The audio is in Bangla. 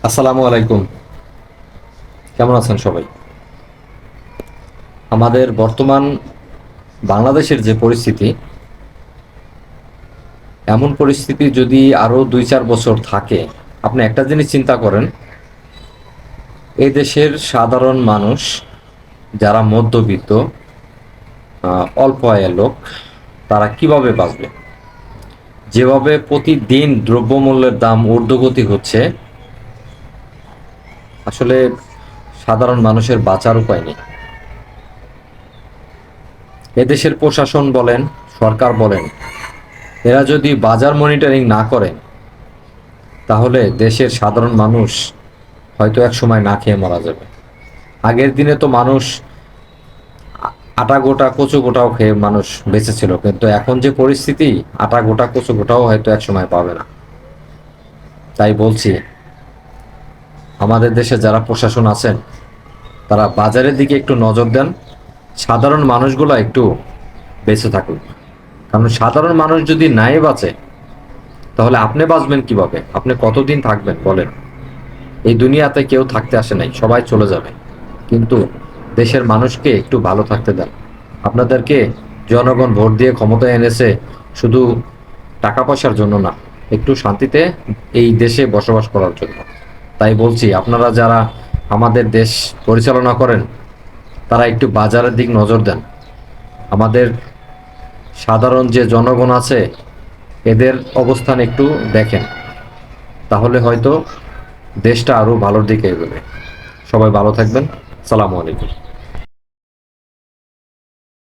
আসসালামু আলাইকুম। কেমন আছেন সবাই? আমাদের বর্তমান বাংলাদেশের যে পরিস্থিতি, এমন পরিস্থিতি যদি আরো ২-৪ বছর থাকে, আপনি একটা জিনিস চিন্তা করেন, এই দেশের সাধারণ মানুষ যারা মধ্যবিত্ত, অল্প আয়ের লোক, তারা কিভাবে বাঁচবে? যেভাবে প্রতিদিন দ্রব্যমূল্যের দাম ঊর্ধ্বগতি হচ্ছে, আসলে সাধারণ মানুষের বাঁচার উপায় নেই। এদেশের প্রশাসন বলেন, সরকার বলেন, এরা যদি বাজার মনিটরিং না করে, তাহলে দেশের সাধারণ মানুষ হয়তো এক সময় না খেয়ে মারা যাবে। আগের দিনে তো মানুষ আটা গোটা কচু গোটাও খেয়ে মানুষ বেঁচে ছিল, কিন্তু এখন যে পরিস্থিতি, আটা গোটা কচু গোটাও হয়তো এক সময় পাবে না। তাই বলছি, আমাদের দেশে যারা প্রশাসন আছেন, তারা বাজারের দিকে একটু নজর দেন, সাধারণ মানুষগুলো একটু বেঁচে থাকুক। কারণ সাধারণ মানুষ যদি নাই বাঁচে, তাহলে আপনি বাঁচবেন কিভাবে? আপনি কতদিন থাকবেন বলেন? এই দুনিয়াতে কেউ থাকতে আসে নাই, সবাই চলে যাবে। কিন্তু দেশের মানুষকে একটু ভালো থাকতে দেন। আপনাদেরকে জনগণ ভোট দিয়ে ক্ষমতায় এনেছে শুধু টাকা পয়সার জন্য না, একটু শান্তিতে এই দেশে বসবাস করার জন্য। তাই বলছি, আপনারা যারা আমাদের দেশ পরিচালনা করেন, তারা একটু বাজারের দিক নজর দেন। আমাদের সাধারণ যে জনগণ আছে, এদের অবস্থান একটু দেখেন, তাহলে হয়তো দেশটা আরো ভালোর দিকে এগোবে। সবাই ভালো থাকবেন। সালামু আলাইকুম।